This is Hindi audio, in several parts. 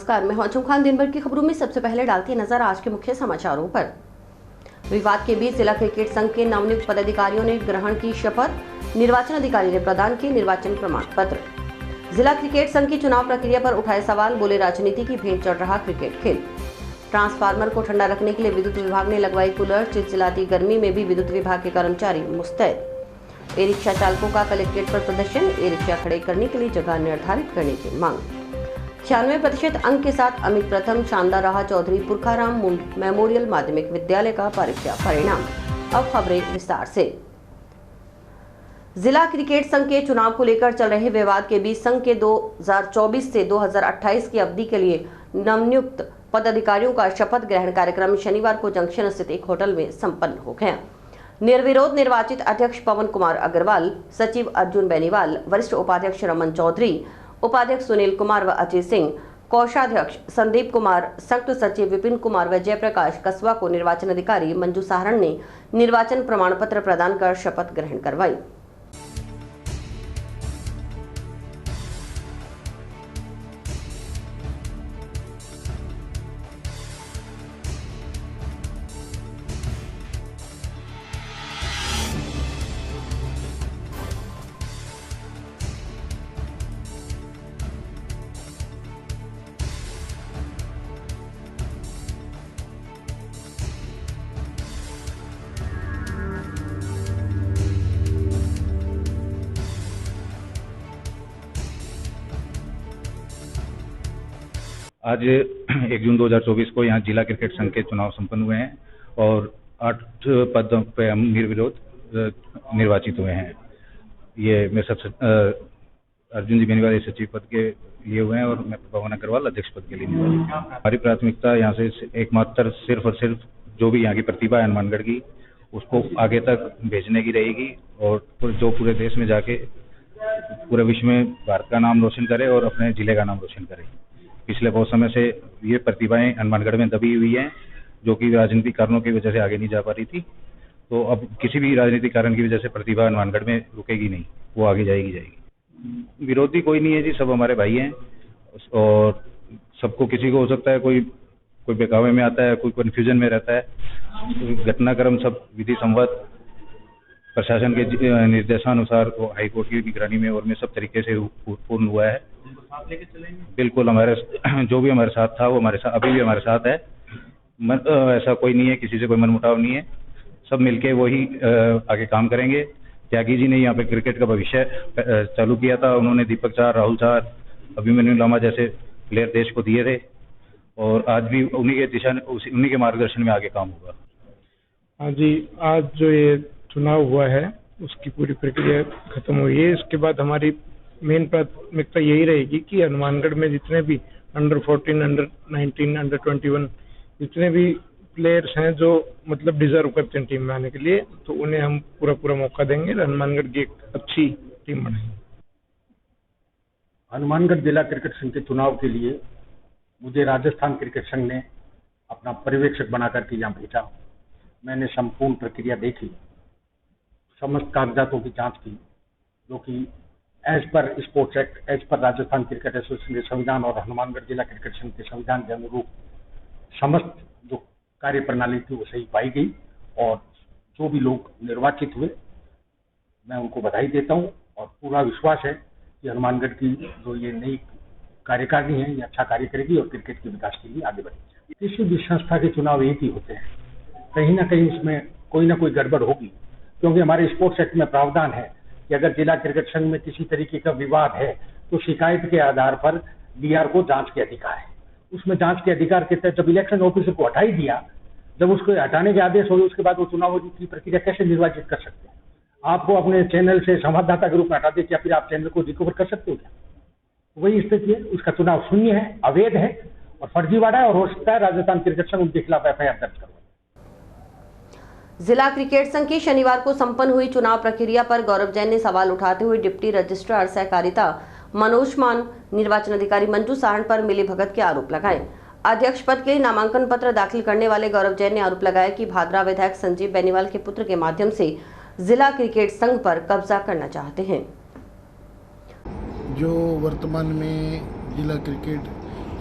नमस्कार, मैं आजम खान। दिन भर की खबरों में सबसे पहले डालती है नजर आज के मुख्य समाचारों पर। विवाद के बीच जिला क्रिकेट संघ के नवनियुक्त पदाधिकारियों ने ग्रहण की शपथ। निर्वाचन अधिकारी ने प्रदान किए निर्वाचन प्रमाण पत्र। जिला क्रिकेट संघ की चुनाव प्रक्रिया पर उठाए सवाल, बोले राजनीति की भेंट चढ़ रहा क्रिकेट खेल। ट्रांसफार्मर को ठंडा रखने के लिए विद्युत विभाग ने लगवाई कूलर। चिलचिलाती गर्मी में भी विद्युत विभाग के कर्मचारी मुस्तैद। ई रिक्शा चालकों का कलेक्ट्रेट पर प्रदर्शन। ई रिक्शा खड़े करने के लिए जगह निर्धारित करने की मांग। 96% अंक के साथ अमित प्रथम। शानदार रहा चौधरी पुरखाराम मेमोरियल माध्यमिक विद्यालय का परीक्षा परिणाम। अब खबरें विस्तार से। जिला क्रिकेट संघ के चुनाव को लेकर चल रहे विवाद के बीच संघ के 2024 से 2028 की अवधि के लिए नवनियुक्त पदाधिकारियों का शपथ ग्रहण कार्यक्रम शनिवार को जंक्शन स्थित एक होटल में संपन्न हो गया। निर्विरोध निर्वाचित अध्यक्ष पवन कुमार अग्रवाल, सचिव अर्जुन बेनीवाल, वरिष्ठ उपाध्यक्ष रमन चौधरी, उपाध्यक्ष सुनील कुमार व अजय सिंह, कोषाध्यक्ष संदीप कुमार, संयुक्त सचिव विपिन कुमार व जयप्रकाश कसवा को निर्वाचन अधिकारी मंजू साहरण ने निर्वाचन प्रमाण पत्र प्रदान कर शपथ ग्रहण करवाई। आज 1 जून 2024 को यहाँ जिला क्रिकेट संघ के चुनाव संपन्न हुए हैं और 8 पदों पे हम निर्विरोध निर्वाचित हुए हैं। ये मेरे सबसे अर्जुन जी बेनीवाल सचिव पद के लिए हुए हैं और मैं पवन अग्रवाल अध्यक्ष पद के लिए निर्वाचित हूँ। हमारी प्राथमिकता यहाँ से एकमात्र सिर्फ और सिर्फ जो भी यहाँ की प्रतिभा है हनुमानगढ़ की, उसको आगे तक भेजने की रहेगी और जो पूरे देश में जाके पूरे विश्व में भारत का नाम रोशन करे और अपने जिले का नाम रोशन करे। पिछले बहुत समय से ये प्रतिभाएं हनुमानगढ़ में दबी हुई हैं, जो कि राजनीतिक कारणों की वजह से आगे नहीं जा पा रही थी। तो अब किसी भी राजनीतिक कारण की वजह से प्रतिभा हनुमानगढ़ में रुकेगी नहीं, वो आगे जाएगी। विरोधी कोई नहीं है जी, सब हमारे भाई हैं और सबको किसी को हो सकता है कोई बहकावे में आता है, कोई कन्फ्यूजन में रहता है। घटनाक्रम सब विधि संवत प्रशासन के निर्देशानुसार हाईकोर्ट की निगरानी में और में सब तरीके से पूर्ण हुआ है। बिल्कुल हमारे जो भी हमारे साथ था वो हमारे साथ अभी भी हमारे साथ है। ऐसा कोई नहीं है, किसी से कोई मनमुटाव नहीं है, सब मिलके वही आगे काम करेंगे। त्यागी जी ने यहाँ पे क्रिकेट का भविष्य चालू किया था। उन्होंने दीपक चार, राहुल चार, अभिमन्यु लामा जैसे प्लेयर देश को दिए थे और आज भी उन्हीं के मार्गदर्शन में आगे काम होगा। हाँ जी, आज जो ये चुनाव हुआ है उसकी पूरी प्रक्रिया खत्म हुई है। इसके बाद हमारी मेन प्राथमिकता यही रहेगी कि हनुमानगढ़ में जितने भी अंडर 14, अंडर 19, अंडर 21 जितने भी प्लेयर्स हैं जो मतलब डिजर्व करते हैं टीम में आने के लिए, तो उन्हें हम पूरा मौका देंगे और हनुमानगढ़ की एक अच्छी टीम बनाएंगे। हनुमानगढ़ जिला क्रिकेट संघ के चुनाव के लिए मुझे राजस्थान क्रिकेट संघ ने अपना पर्यवेक्षक बना करके यहाँ भेजा। मैंने संपूर्ण प्रक्रिया देखी, समस्त कागजातों की जांच की, जो कि as per sports act, as per Rajasthan cricket association के संविधान और हनुमानगढ़ जिला क्रिकेट संघ के संविधान के अनुरूप समस्त जो कार्य प्रणाली थी वो सही पाई गई और जो भी लोग निर्वाचित हुए मैं उनको बधाई देता हूँ और पूरा विश्वास है कि हनुमानगढ़ की जो ये नई कार्यकारिणी है ये अच्छा कार्य करेगी और क्रिकेट के विकास के लिए आगे बढ़ेगी। किसी भी संस्था के चुनाव एक ही होते हैं, कहीं ना कहीं इसमें कोई ना कोई गड़बड़ होगी, क्योंकि हमारे स्पोर्ट्स एक्ट में प्रावधान है कि अगर जिला क्रिकेट संघ में किसी तरीके का विवाद है तो शिकायत के आधार पर डीआर को जांच के अधिकार है। उसमें जांच के अधिकार के तहत जब इलेक्शन ऑफिसर को हटा ही दिया, जब उसको हटाने के आदेश हो उसके बाद वो चुनाव की प्रक्रिया कैसे निर्वाचित कर सकते हैं? आपको अपने चैनल से संवाददाता के रूप में हटा दे, क्या फिर आप चैनल को रिकवर कर सकते हो क्या? वही स्थिति है, उसका चुनाव शून्य है, अवैध है और फर्जीवाड़ा है और हो सकता है राजस्थान क्रिकेट संघ उनके खिलाफ एफआईआर दर्ज करवाए। जिला क्रिकेट संघ की शनिवार को संपन्न हुई चुनाव प्रक्रिया पर गौरव जैन ने सवाल उठाते हुए डिप्टी रजिस्ट्रार सहकारिता मनोज मान, निर्वाचन अधिकारी मंजू साहरण पर मिलीभगत के आरोप लगाए। अध्यक्ष पद के लिए नामांकन पत्र दाखिल करने वाले गौरव जैन ने आरोप लगाया कि भादरा विधायक संजीव बेनीवाल के पुत्र के माध्यम से जिला क्रिकेट संघ पर कब्जा करना चाहते हैं। जो वर्तमान में जिला क्रिकेट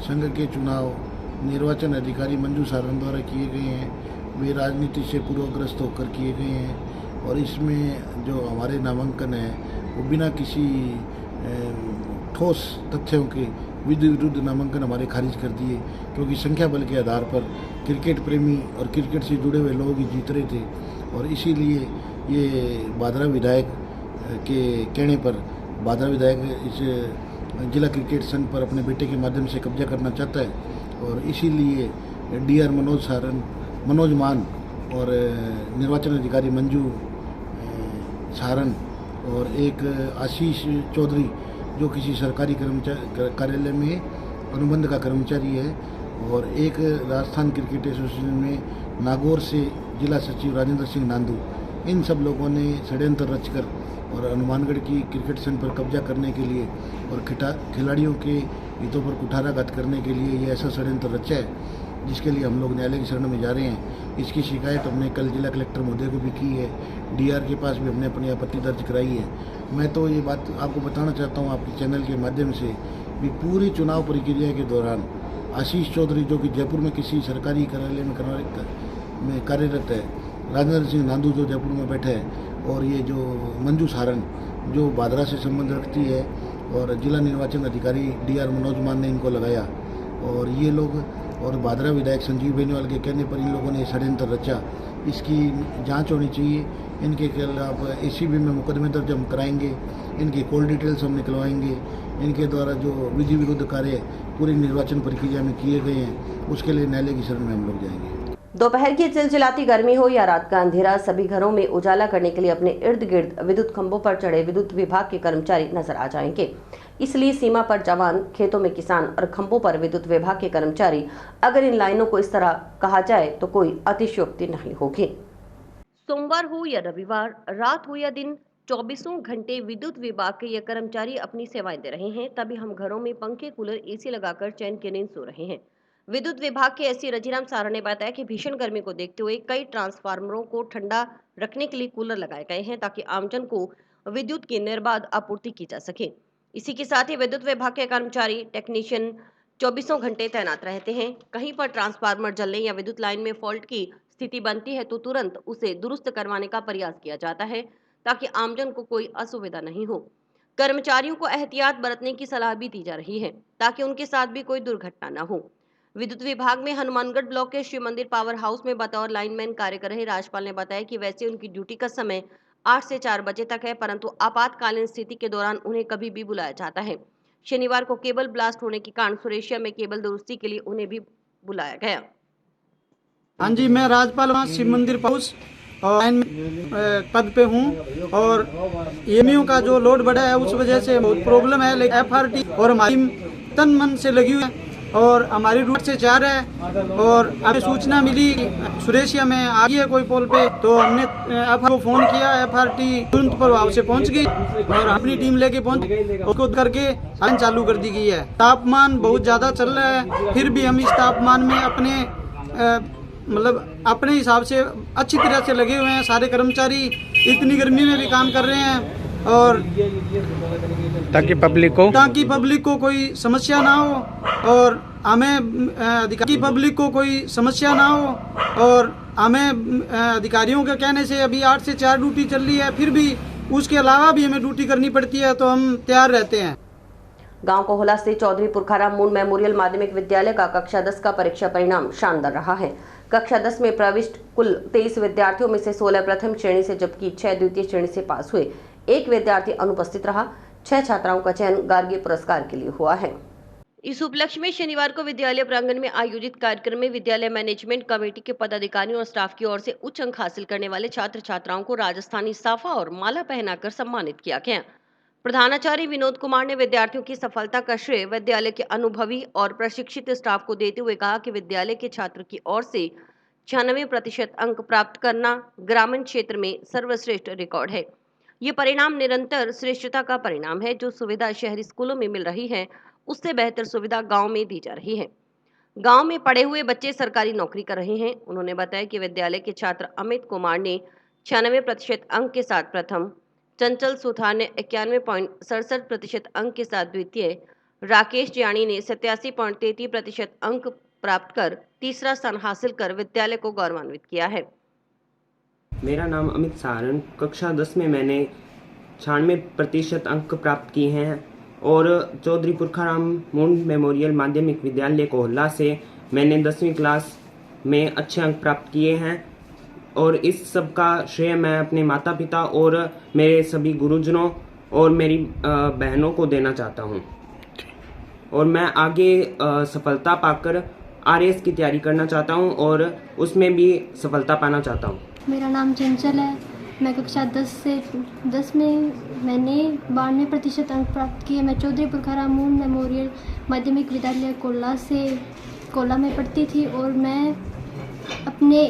संघ के चुनाव निर्वाचन अधिकारी मंजू सारण द्वारा किए गए हैं, वे राजनीति से पूर्वग्रस्त होकर किए गए हैं और इसमें जो हमारे नामांकन है वो बिना किसी ठोस तथ्यों के विरुद्ध नामांकन हमारे खारिज कर दिए, क्योंकि संख्या बल के आधार पर क्रिकेट प्रेमी और क्रिकेट से जुड़े हुए लोग ही जीत रहे थे और इसीलिए ये भादरा विधायक के कहने पर भादरा विधायक इस जिला क्रिकेट संघ पर अपने बेटे के माध्यम से कब्जा करना चाहता है और इसीलिए डीआर मनोज मान और निर्वाचन अधिकारी मंजू सारण और एक आशीष चौधरी जो किसी सरकारी कार्यालय में अनुबंध का कर्मचारी है और एक राजस्थान क्रिकेट एसोसिएशन में नागौर से जिला सचिव राजेंद्र सिंह नांदू, इन सब लोगों ने षड्यंत्र रचकर और हनुमानगढ़ की क्रिकेट संघ पर कब्जा करने के लिए और खिलाड़ियों के हितों पर कुठाराघात करने के लिए ये ऐसा षड्यंत्र रचा है जिसके लिए हम लोग न्यायालय की शरण में जा रहे हैं। इसकी शिकायत हमने कल जिला कलेक्टर महोदय को भी की है, डीआर के पास भी हमने अपनी आपत्ति दर्ज कराई है। मैं तो ये बात आपको बताना चाहता हूँ आपके चैनल के माध्यम से भी पूरी चुनाव प्रक्रिया के दौरान आशीष चौधरी जो कि जयपुर में किसी सरकारी कार्यालय में कार्यरत है, राजेंद्र सिंह नांदू जो जयपुर में बैठे हैं और ये जो मंजू सारण जो भादरा से संबंध रखती है और जिला निर्वाचन अधिकारी डीआर मनोज मान ने इनको लगाया और ये लोग और भादरा विधायक संजीव बेनीवाल के कहने पर इन लोगों ने षड्यंत्र रचा। इसकी जांच होनी चाहिए, इनके खिलाफ एसीबी में मुकदमे दर्ज हम कराएंगे, इनकी कॉल डिटेल्स हम निकलवाएंगे, इनके द्वारा जो विधि विरुद्ध कार्य पूरी निर्वाचन प्रक्रिया में किए गए हैं उसके लिए न्यायालय की शरण में हम लोग जाएंगे। दोपहर की चिलचिलाती गर्मी हो या रात का अंधेरा, सभी घरों में उजाला करने के लिए अपने इर्द गिर्द विद्युत खंभों पर चढ़े विद्युत विभाग के कर्मचारी नजर आ जाएंगे। इसलिए सीमा पर जवान, खेतों में किसान और खंभों पर विद्युत विभाग के कर्मचारी, अगर इन लाइनों को इस तरह कहा जाए तो कोई अतिशयोक्ति नहीं होगी। सोमवार हो या रविवार, रात हो या दिन, 24 घंटे विद्युत विभाग के ये कर्मचारी अपनी सेवाएं दे रहे हैं। तभी हम घरों में पंखे, कूलर, एसी लगाकर चैन की नींद सो रहे हैं। विद्युत विभाग के एससी रजीराम सारा ने बताया कि भीषण गर्मी को देखते हुए कई ट्रांसफार्मरों को ठंडा रखने के लिए कूलर लगाए गए हैं ताकि आमजन को विद्युत की निर्बाध आपूर्ति की जा सके। इसी के साथ ही विद्युत विभाग के कर्मचारी, टेक्नीशियन 24 घंटे तैनात रहते हैं। कहीं पर ट्रांसफार्मर जलने या विद्युत लाइन में फॉल्ट की स्थिति बनती है तो तुरंत उसे दुरुस्त करवाने का प्रयास किया जाता है ताकि आमजन को कोई असुविधा नहीं हो। कर्मचारियों को एहतियात बरतने की सलाह भी दी जा रही है ताकि उनके साथ भी कोई दुर्घटना न हो। विद्युत विभाग में हनुमानगढ़ ब्लॉक के शिव मंदिर पावर हाउस में बतौर लाइनमैन कार्य कर रहे राजपाल ने बताया कि वैसे उनकी ड्यूटी का समय 8 से 4 बजे तक है, परंतु आपातकालीन स्थिति के दौरान उन्हें कभी भी बुलाया जाता है। शनिवार को केबल ब्लास्ट होने के कारण सुरेशिया में केबल दुरुस्ती के लिए उन्हें भी बुलाया गया। हाँ जी, मैं राजपाल वहाँ शिव मंदिर हाउस और लाइन पद पे हूँ और ईएमयू का जो लोड बढ़ा है उस वजह से बहुत प्रॉब्लम है। लेकिन एफआरटी और हमारी तन मन से लगी हुई है और हमारी रूट से जा रहा है और हमें सूचना मिली सुरेशिया में आ गई है कोई पोल पे, तो हमने एफआर को फोन किया। एफआरटी तुरंत प्रभाव से पहुंच गई और अपनी टीम लेके पहुंच उसको करके लाइन चालू कर दी गई है। तापमान बहुत ज़्यादा चल रहा है, फिर भी हम इस तापमान में अपने मतलब अपने हिसाब से अच्छी तरह से लगे हुए हैं। सारे कर्मचारी इतनी गर्मी में भी काम कर रहे हैं और ताकि पब्लिक को कोई समस्या ना हो और हमें अधिकारियों के कहने से अभी 8 से 4 ड्यूटी चल रही है, फिर भी उसके अलावा भी हमें ड्यूटी करनी पड़ती है तो हम तैयार रहते हैं। गांव कोहला से चौधरी पुरखाराम मून मेमोरियल माध्यमिक विद्यालय का कक्षा 10 का परीक्षा परिणाम शानदार रहा है। कक्षा 10 में प्रविष्ट कुल 23 विद्यार्थियों में से 16 प्रथम श्रेणी से जबकि 6 द्वितीय श्रेणी से पास हुए। एक विद्यार्थी अनुपस्थित रहा। 6 छात्राओं का चयन गार्गी पुरस्कार के लिए हुआ है। इस उपलक्ष्य में शनिवार को विद्यालय प्रांगण में आयोजित कार्यक्रम में विद्यालय मैनेजमेंट कमेटी के पदाधिकारियों और स्टाफ की ओर से उच्च अंक हासिल करने वाले छात्र छात्राओं को राजस्थानी साफा और माला पहनाकर सम्मानित किया गया। प्रधानाचार्य विनोद कुमार ने विद्यार्थियों की सफलता का श्रेय विद्यालय के अनुभवी और प्रशिक्षित स्टाफ को देते हुए कहा कि विद्यालय के छात्र की ओर से 96% अंक प्राप्त करना ग्रामीण क्षेत्र में सर्वश्रेष्ठ रिकॉर्ड है। ये परिणाम निरंतर श्रेष्ठता का परिणाम है। जो सुविधा शहरी स्कूलों में मिल रही है उससे बेहतर सुविधा गांव में दी जा रही है। गांव में पढ़े हुए बच्चे सरकारी नौकरी कर रहे हैं। उन्होंने बताया कि विद्यालय के छात्र अमित कुमार ने 96% अंक के साथ प्रथम, चंचल सुथार ने 91.67% अंक के साथ द्वितीय, राकेश जियाणी ने 87.33% अंक प्राप्त कर तीसरा स्थान हासिल कर विद्यालय को गौरवान्वित किया है। मेरा नाम अमित सारण, कक्षा 10 में मैंने 96% अंक प्राप्त किए हैं और चौधरी पुरखाराम मून मेमोरियल माध्यमिक विद्यालय कोहला से मैंने 10वीं क्लास में अच्छे अंक प्राप्त किए हैं और इस सब का श्रेय मैं अपने माता पिता और मेरे सभी गुरुजनों और मेरी बहनों को देना चाहता हूं और मैं आगे सफलता पाकर आरएएस की तैयारी करना चाहता हूं और उसमें भी सफलता पाना चाहता हूं। मेरा नाम चंचल है। मैं कक्षा 10 में मैंने 92% अंक प्राप्त किए। मैं चौधरी पुरखाराम मून मेमोरियल माध्यमिक विद्यालय कोला में पढ़ती थी और मैं अपने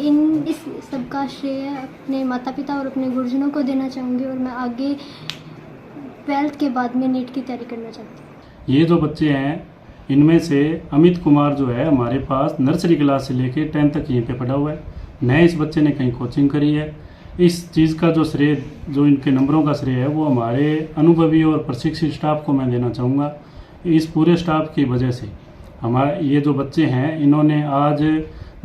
इस सब का श्रेय अपने माता पिता और अपने गुरुजनों को देना चाहूँगी और मैं आगे 12th के बाद में नीट की तैयारी करना चाहती हूँ। ये जो बच्चे हैं इनमें से अमित कुमार जो है हमारे पास नर्सरी क्लास से लेके 10th तक यहीं पे पढ़ा हुआ है। न इस बच्चे ने कहीं कोचिंग करी है। इस चीज़ का जो श्रेय, जो इनके नंबरों का श्रेय है वो हमारे अनुभवी और प्रशिक्षित स्टाफ को मैं देना चाहूँगा। इस पूरे स्टाफ की वजह से हमारे ये जो बच्चे हैं इन्होंने आज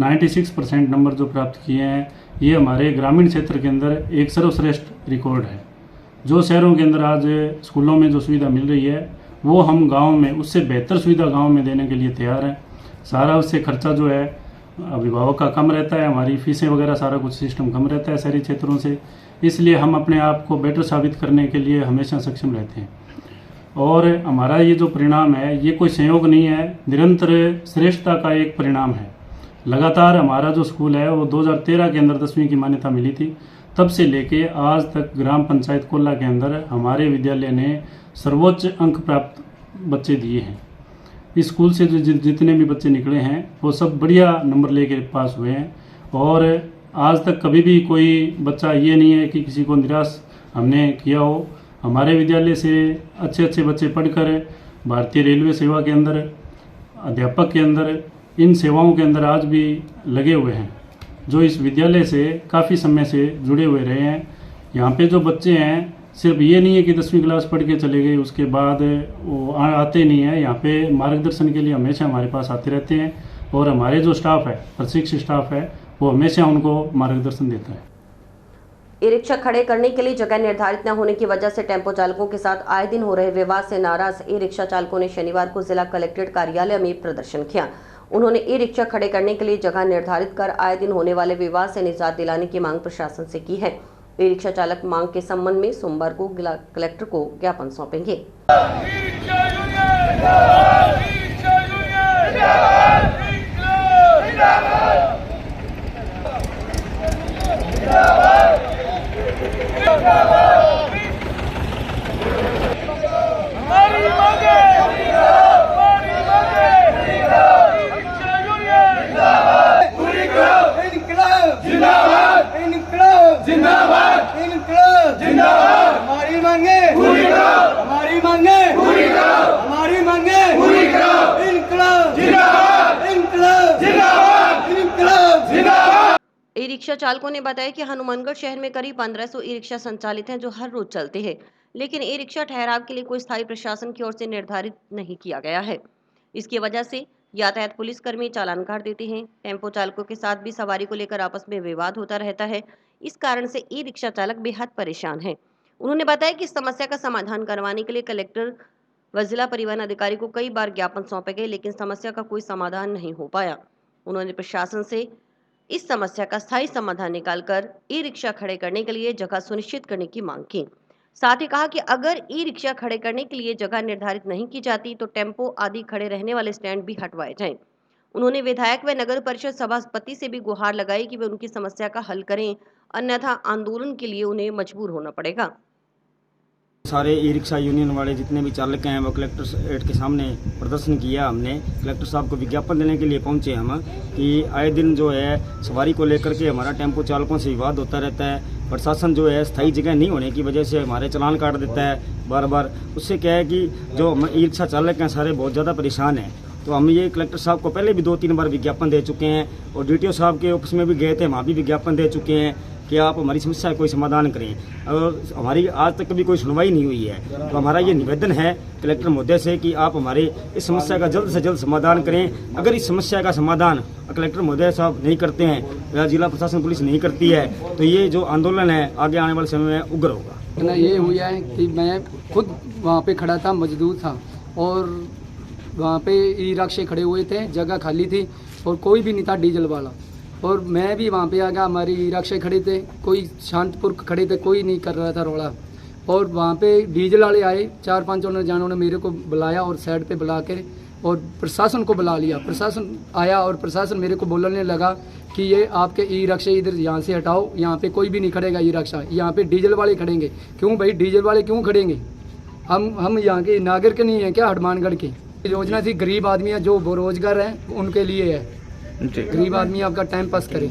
96% नंबर जो प्राप्त किए हैं, ये हमारे ग्रामीण क्षेत्र के अंदर एक सर्वश्रेष्ठ रिकॉर्ड है। जो शहरों के अंदर आज स्कूलों में जो सुविधा मिल रही है वो हम गांव में उससे बेहतर सुविधा गांव में देने के लिए तैयार हैं। सारा उससे खर्चा जो है अभिभावक का कम रहता है, हमारी फीसें वगैरह सारा कुछ सिस्टम कम रहता है शहरी क्षेत्रों से, इसलिए हम अपने आप को बेटर साबित करने के लिए हमेशा सक्षम रहते हैं। और हमारा ये जो परिणाम है ये कोई संयोग नहीं है, निरंतर श्रेष्ठता का एक परिणाम है। लगातार हमारा जो स्कूल है वो 2013 के अंदर 10वीं की मान्यता मिली थी, तब से लेके आज तक ग्राम पंचायत कोल्ला के अंदर हमारे विद्यालय ने सर्वोच्च अंक प्राप्त बच्चे दिए हैं। इस स्कूल से जो जितने भी बच्चे निकले हैं वो सब बढ़िया नंबर लेके पास हुए हैं और आज तक कभी भी कोई बच्चा ये नहीं है कि किसी को निराश हमने किया हो। हमारे विद्यालय से अच्छे अच्छे बच्चे पढ़कर भारतीय रेलवे सेवा के अंदर, अध्यापक के अंदर, इन सेवाओं के अंदर आज भी लगे हुए हैं, जो इस विद्यालय से काफ़ी समय से जुड़े हुए रहे हैं। यहाँ पे जो बच्चे हैं सिर्फ ये नहीं है कि 10वीं क्लास पढ़ के चले गए उसके बाद वो आते नहीं है, यहाँ पे मार्गदर्शन के लिए हमेशा हमारे पास आते रहते हैं और हमारे जो स्टाफ है, प्रशिक्षित स्टाफ है, वो हमेशा उनको मार्गदर्शन देता है। ई रिक्शा खड़े करने के लिए जगह निर्धारित न होने की वजह से टेम्पो चालकों के साथ आए दिन हो रहे विवाद से नाराज ई रिक्शा चालकों ने शनिवार को जिला कलेक्ट्रेट कार्यालय में प्रदर्शन किया। उन्होंने ई रिक्शा खड़े करने के लिए जगह निर्धारित कर आए दिन होने वाले विवाद से निजात दिलाने की मांग प्रशासन से की है। ई रिक्शा चालक मांग के संबंध में सोमवार को जिला कलेक्टर को ज्ञापन सौंपेंगे। ई रिक्शा चालकों ने बताया कि हनुमानगढ़ शहर में करीब 1500 ई रिक्शा संचालित हैं जो हर रोज चलते हैं, लेकिन ई रिक्शा ठहराव के लिए कोई स्थायी प्रशासन की ओर से निर्धारित नहीं किया गया है। इसकी वजह से यातायात पुलिसकर्मी चालान काट देते हैं। टेम्पो चालकों के साथ भी सवारी को लेकर आपस में विवाद होता रहता है। इस कारण से ई रिक्शा चालक बेहद परेशान है। उन्होंने बताया कि इस समस्या का समाधान करवाने के लिए कलेक्टर व जिला परिवहन अधिकारी को कई बार ज्ञापन सौंपे गए, लेकिन समस्या का कोई समाधान नहीं हो पाया। उन्होंने प्रशासन से इस समस्या का स्थायी समाधान निकालकर ई रिक्शा खड़े करने के लिए जगह सुनिश्चित करने की मांग की। साथ ही कहा कि अगर ई रिक्शा खड़े करने के लिए जगह निर्धारित नहीं की जाती तो टेम्पो आदि खड़े रहने वाले स्टैंड भी हटवाए जाएं। उन्होंने विधायक व नगर परिषद सभापति से भी गुहार लगाई कि वे उनकी समस्या का हल करें, अन्यथा आंदोलन के लिए उन्हें मजबूर होना पड़ेगा। सारे ई रिक्शा यूनियन वाले जितने भी चालक हैं वो कलेक्टर के सामने प्रदर्शन किया। हमने कलेक्टर साहब को विज्ञापन देने के लिए पहुंचे हम कि आए दिन जो है सवारी को लेकर के हमारा टेम्पो चालकों से विवाद होता रहता है। प्रशासन जो है स्थायी जगह नहीं होने की वजह से हमारे चालान काट देता है बार बार। उससे क्या है कि जो ई रिक्शा चालक हैं सारे बहुत ज़्यादा परेशान हैं। तो हम ये कलेक्टर साहब को पहले भी 2-3 बार विज्ञापन दे चुके हैं और DTO साहब के ऑफिस में भी गए थे, वहाँ भी विज्ञापन दे चुके हैं कि आप हमारी समस्या का कोई समाधान करें, और हमारी आज तक कभी कोई सुनवाई नहीं हुई है। तो हमारा ये निवेदन है कलेक्टर महोदय से कि आप हमारे इस समस्या का जल्द से जल्द समाधान करें। अगर इस समस्या का समाधान कलेक्टर महोदय साहब नहीं करते हैं या जिला प्रशासन पुलिस नहीं करती है तो ये जो आंदोलन है आगे आने वाले समय में उग्र होगा। ये हुआ है कि मैं खुद वहाँ पे खड़ा था, मजदूर था, और वहाँ पे ई रिक्शे खड़े हुए थे, जगह खाली थी और कोई भी नहीं था डीजल वाला, और मैं भी वहाँ पे आ गया। हमारी ई रिक्शे खड़े थे, कोई शांतपुर खड़े थे, कोई नहीं कर रहा था रौला, और वहाँ पे डीजल वाले आए, 4-5 जानों ने मेरे को बुलाया और साइड पे बुला के और प्रशासन को बुला लिया। प्रशासन आया और प्रशासन मेरे को बोलने लगा कि ये आपके ई रिक्शे इधर यहाँ से हटाओ, यहाँ पे कोई भी नहीं खड़ेगा ई रिक्शा, यहाँ पे डीजल वाले खड़ेंगे। क्यों भाई डीजल वाले क्यों खड़ेंगे? हम यहाँ के नागरिक नहीं है क्या हनुमानगढ़ के? योजना थी गरीब आदमी है जो बेरोजगार है उनके लिए है, गरीब आदमी आपका टाइम पास करे।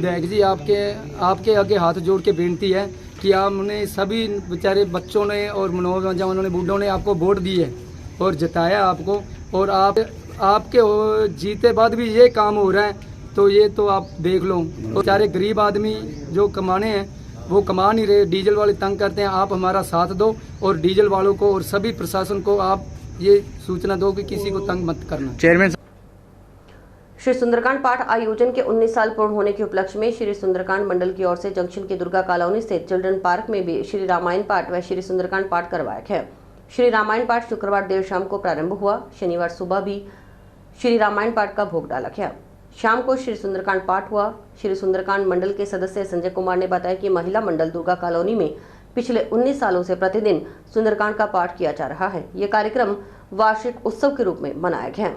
देख जी आपके आगे हाथ जोड़ के बेनती है कि आपने सभी बेचारे बच्चों ने और नौजवानों ने बूढ़ों ने आपको वोट दी है और जिताया आपको, और आपके जीते बाद भी ये काम हो रहा है, तो ये तो आप देख लो। तो बेचारे गरीब आदमी जो कमाने हैं वो कमा नहीं रहे, डीजल वाले तंग करते हैं। आप हमारा साथ दो और डीजल वालों को और सभी प्रशासन को आप ये सूचना दो कि किसी को तंग मत करना। चेयरमैन श्री सुंदरकांड पाठ आयोजन के 19 साल पूर्ण होने के उपलक्ष्य में श्री सुंदरकांड मंडल की ओर से जंक्शन के दुर्गा कॉलोनी स्थित चिल्ड्रन पार्क में भी श्री रामायण पाठ व श्री सुंदरकांड पाठ करवाया गया। श्री रामायण पाठ शुक्रवार देर शाम को प्रारंभ हुआ। शनिवार सुबह भी श्री रामायण पाठ का भोग डाला गया। शाम को श्री सुंदरकांड पाठ हुआ। श्री सुंदरकांड मंडल के सदस्य संजय कुमार ने बताया कि महिला मंडल दुर्गा कॉलोनी में पिछले 19 सालों से प्रतिदिन सुंदरकांड का पाठ किया जा रहा है। ये कार्यक्रम वार्षिक उत्सव के रूप में मनाया गया।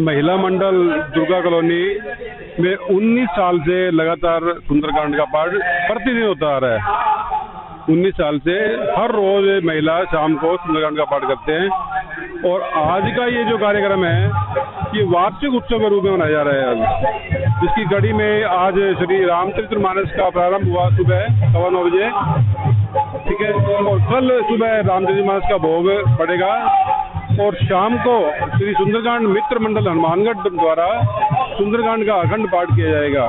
महिला मंडल दुर्गा कॉलोनी में 19 साल से लगातार सुंदरकांड का पाठ प्रतिदिन होता आ रहा है। 19 साल से हर रोज महिला शाम को सुंदरकांड का पाठ करते हैं, और आज का ये जो कार्यक्रम है ये वार्षिक उत्सव के रूप में मनाया जा रहा है। जिसकी कड़ी में आज श्री रामचरितमानस का प्रारंभ हुआ सुबह 9:15 बजे, ठीक है, और कल सुबह रामचरितमानस का भोग पड़ेगा, और शाम को श्री सुंदरकांड मित्र मंडल हनुमानगढ़ द्वारा सुंदरकांड का अखंड पाठ किया जाएगा।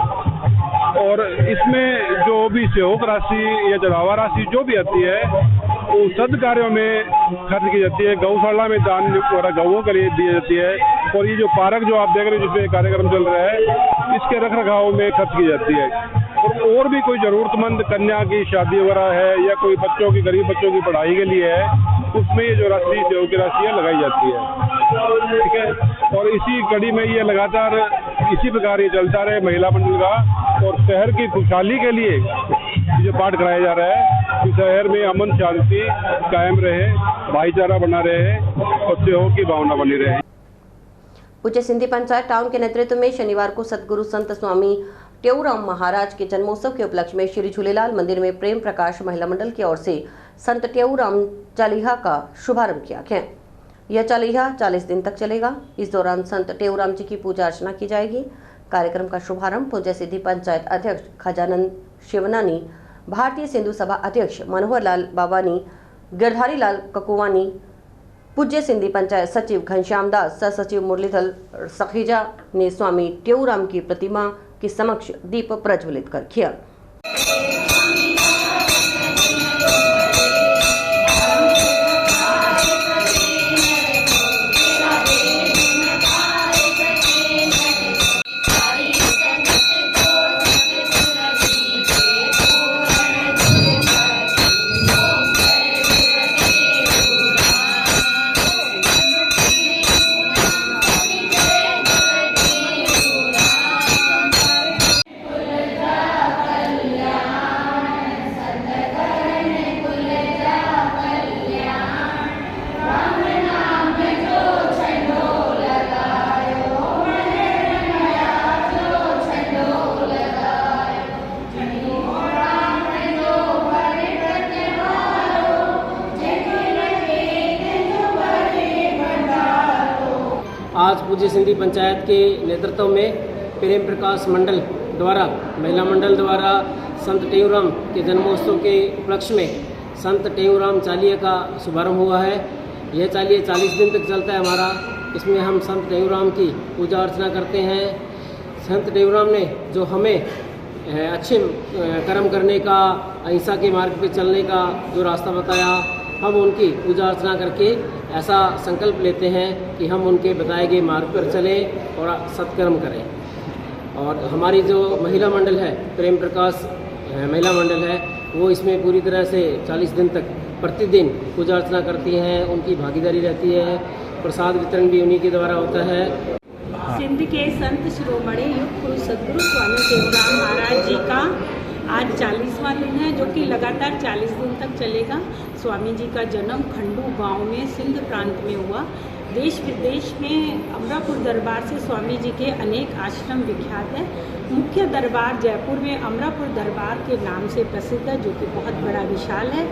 और इसमें जो भी सहयोग राशि या चढ़ावा राशि जो भी आती है वो सद कार्यों में खर्च की जाती है। गौशाला में दान द्वारा गौओं के लिए दी जाती है, और ये जो पार्क जो आप देख रहे हैं जिसमें कार्यक्रम चल रहा है इसके रख रखाव में खर्च की जाती है। और भी कोई जरूरतमंद कन्या की शादी वगैरह है या कोई बच्चों की गरीब बच्चों की पढ़ाई के लिए है, उसमें ये जो राशि सहयोग की राशि है लगाई जाती है, ठीक है। और इसी कड़ी में ये लगातार इसी प्रकार ये चलता रहे महिला मंडल का, और शहर की खुशहाली के लिए जो पाठ कराया जा रहा है कि शहर में अमन शांति कायम रहे, भाईचारा बना रहे और सहयोग की भावना बनी रहे। पूज्य सिंधी पंचायत टाउन के नेतृत्व में शनिवार को सतगुरु संत स्वामी टेऊराम महाराज के जन्मोत्सव के उपलक्ष्य में श्री झूलेलाल मंदिर में प्रेम प्रकाश महिला मंडल की ओर से संत टेऊराम चालीहा का शुभारंभ किया गया। यह चालीहा 40 दिन तक चलेगा। इस दौरान संत टेऊराम जी की पूजा अर्चना की जाएगी। कार्यक्रम का शुभारंभ पूज्य सिंधी पंचायत अध्यक्ष खजानंद शिवनानी, भारतीय सिंधु सभा अध्यक्ष मनोहर लाल बाबानी, गिरधारी लाल ककुवानी, पूज्य सिंधी पंचायत सचिव घनश्याम दास, सह सचिव मुरलीधर सखीजा ने स्वामी टेऊराम की प्रतिमा के समक्ष दीप प्रज्वलित कर किया। आज पूज्य सिंधी पंचायत के नेतृत्व में प्रेम प्रकाश मंडल द्वारा, महिला मंडल द्वारा संत टेऊराम के जन्मोत्सव के उपलक्ष्य में संत टेऊराम चालीहे का शुभारंभ हुआ है। यह चालीहे 40 दिन तक चलता है हमारा। इसमें हम संत टेऊराम की पूजा अर्चना करते हैं। संत टेऊराम ने जो हमें अच्छे कर्म करने का, अहिंसा के मार्ग पे चलने का जो रास्ता बताया, हम उनकी पूजा अर्चना करके ऐसा संकल्प लेते हैं कि हम उनके बताए गए मार्ग पर चलें और सत्कर्म करें। और हमारी जो महिला मंडल है, प्रेम प्रकाश महिला मंडल है, वो इसमें पूरी तरह से 40 दिन तक प्रतिदिन पूजा अर्चना करती हैं। उनकी भागीदारी रहती है। प्रसाद वितरण भी उन्हीं के द्वारा होता है। सिंध के संत शिरोमणि युग पुरुष सदगुरु स्वामी टेऊराम महाराज जी का आज 40वां दिन है, जो कि लगातार 40 दिन तक चलेगा। स्वामी जी का जन्म खंडू गांव में सिंध प्रांत में हुआ। देश विदेश में अमरापुर दरबार से स्वामी जी के अनेक आश्रम विख्यात है। मुख्य दरबार जयपुर में अमरापुर दरबार के नाम से प्रसिद्ध है, जो कि बहुत बड़ा विशाल है,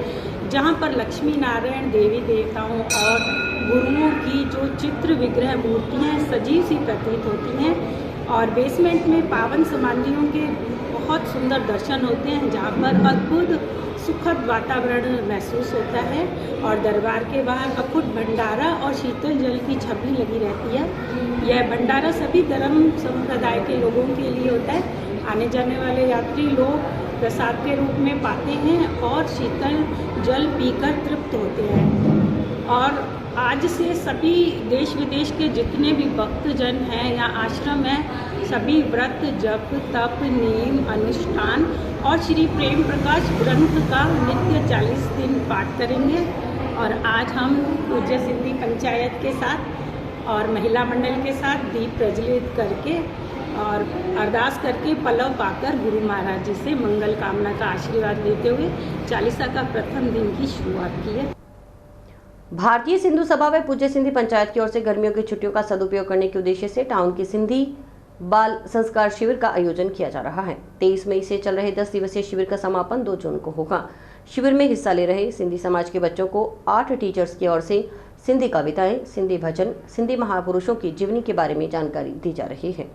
जहाँ पर लक्ष्मी नारायण देवी देवताओं और गुरुओं की जो चित्र विग्रह मूर्तियाँ सजीव सी प्रतीत होती हैं। और बेसमेंट में पावन समाधियों के बहुत सुंदर दर्शन होते हैं, जहाँ पर अद्भुत सुखद वातावरण महसूस होता है। और दरबार के बाहर अखुट भंडारा और शीतल जल की छवि लगी रहती है। यह भंडारा सभी धर्म संप्रदाय के लोगों के लिए होता है। आने जाने वाले यात्री लोग प्रसाद के रूप में पाते हैं और शीतल जल पीकर तृप्त होते हैं। और आज से सभी देश विदेश के जितने भी भक्तजन हैं या आश्रम हैं, सभी व्रत, जप, तप, नियम, अनुष्ठान और श्री प्रेम प्रकाश ग्रंथ का नित्य 40 दिन पाठ करेंगे। और आज हम पूज्य सिंधी पंचायत के साथ और महिला मंडल के साथ दीप प्रज्वलित करके और अरदास करके पलव पाकर गुरु महाराज जी से मंगल कामना का आशीर्वाद लेते हुए 40सा का प्रथम दिन की शुरुआत की है। भारतीय सिंधु सभा व पूज्य सिंधी पंचायत की ओर से गर्मियों की छुट्टियों का सदुपयोग करने के उद्देश्य से टाउन की सिंधी बाल संस्कार शिविर का आयोजन किया जा रहा है। 23 मई से चल रहे 10 दिवसीय शिविर का समापन 2 जून को होगा। शिविर में हिस्सा ले रहे सिंधी समाज के बच्चों को 8 टीचर्स की ओर से सिंधी कविताएं, सिंधी भजन, सिंधी महापुरुषों की जीवनी के बारे में जानकारी दी जा रही है।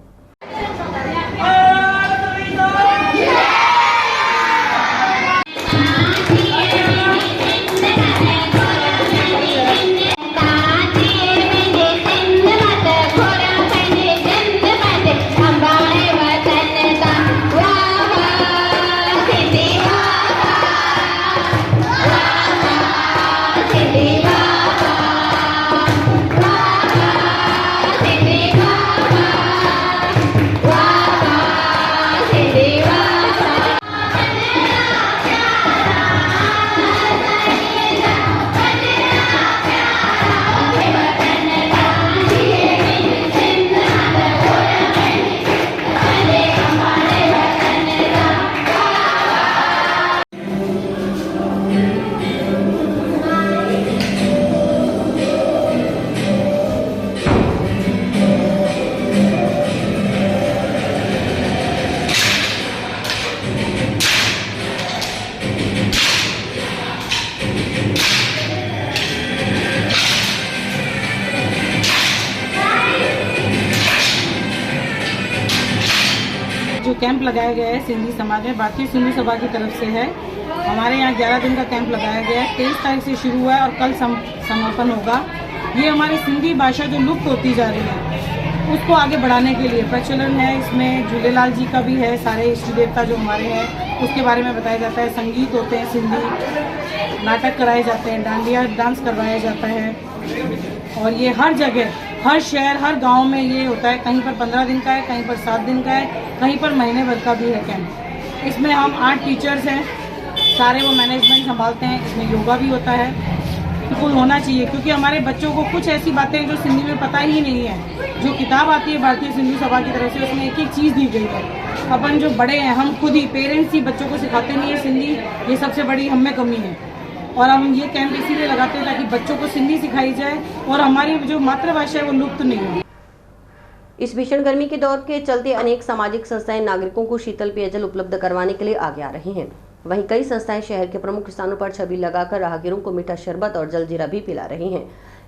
जो कैंप लगाया गया है सिंधी समाज में, भारतीय सिंधु सभा की तरफ से है। हमारे यहाँ 11 दिन का कैंप लगाया गया है। 23 तारीख से शुरू हुआ है और कल समापन होगा। ये हमारी सिंधी भाषा जो लुप्त होती जा रही है, उसको आगे बढ़ाने के लिए प्रचलन है। इसमें झूलेलाल जी का भी है, सारे इष्ट देवता जो हमारे हैं उसके बारे में बताया जाता है। संगीत होते हैं, सिंधी नाटक कराए जाते हैं, डांडिया डांस करवाया जाता है। और ये हर जगह, हर शहर, हर गांव में ये होता है। कहीं पर 15 दिन का है, कहीं पर 7 दिन का है, कहीं पर महीने भर का भी है कैंप। इसमें हम 8 टीचर्स हैं, सारे वो मैनेजमेंट संभालते हैं। इसमें योगा भी होता है, बिल्कुल होना चाहिए, क्योंकि हमारे बच्चों को कुछ ऐसी बातें जो सिंधी में पता ही नहीं है। जो किताब आती है भारतीय सिंधु सभा की तरफ से, उसमें एक एक चीज़ दी गई है। अपन जो बड़े हैं, हम खुद ही पेरेंट्स ही बच्चों को सिखाते नहीं है सिंधी। ये सबसे बड़ी हम में कमी है। और हम ये कैंप इसीलिए लगाते हैं ताकि बच्चों को सिंधी सिखाई जाए और हमारी जो मातृभाषा है वो लुप्त नहीं हो। इस भीषण गर्मी के दौर के चलते अनेक सामाजिक संस्थाएं नागरिकों को शीतल पेयजल उपलब्ध करवाने के लिए आगे आ रही हैं। वहीं कई संस्थाएं शहर के प्रमुख स्थानों पर छबी लगाकर राहगीरों को मीठा शरबत और जलजीरा भी पिला रही हैं।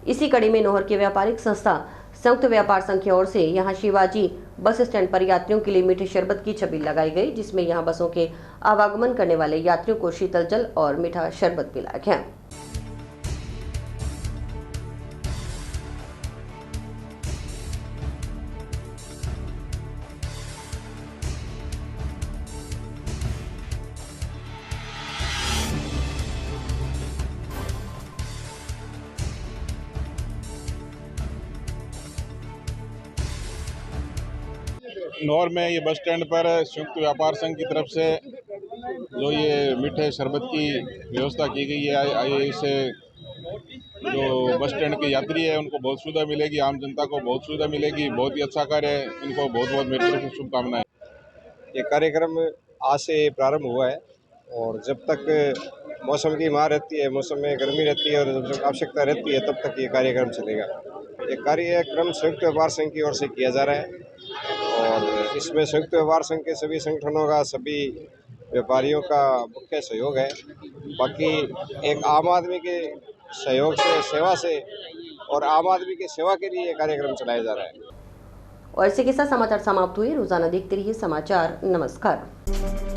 इसी कड़ी में नोहर की व्यापारिक संस्था संयुक्त व्यापार संघ की ओर से यहां शिवाजी बस स्टैंड पर यात्रियों के लिए मीठे शरबत की छबील लगाई गई, जिसमें यहां बसों के आवागमन करने वाले यात्रियों को शीतल जल और मीठा शरबत पिलाया गया। नौर में ये बस स्टैंड पर संयुक्त व्यापार संघ की तरफ से जो ये मीठे शरबत की व्यवस्था की गई है, आइए इससे जो बस स्टैंड के यात्री है उनको बहुत सुविधा मिलेगी, आम जनता को बहुत सुविधा मिलेगी। बहुत ही अच्छा कार्य है, इनको बहुत बहुत मेरी तरफ से शुभकामनाएं। ये कार्यक्रम आज से प्रारंभ हुआ है और जब तक मौसम की मार रहती है, मौसम में गर्मी रहती है और जब तक आवश्यकता रहती है तब तक ये कार्यक्रम चलेगा। ये कार्यक्रम संयुक्त व्यापार संघ की ओर से किया जा रहा है और इसमें संयुक्त व्यापार संघ के सभी संगठनों का, सभी व्यापारियों का मुख्य सहयोग है। बाकी एक आम आदमी के सहयोग से, सेवा से और आम आदमी की सेवा के लिए ये कार्यक्रम चलाया जा रहा है। और इसी के साथ समाचार समाप्त हुए। रोजाना देखते रहिए समाचार। नमस्कार।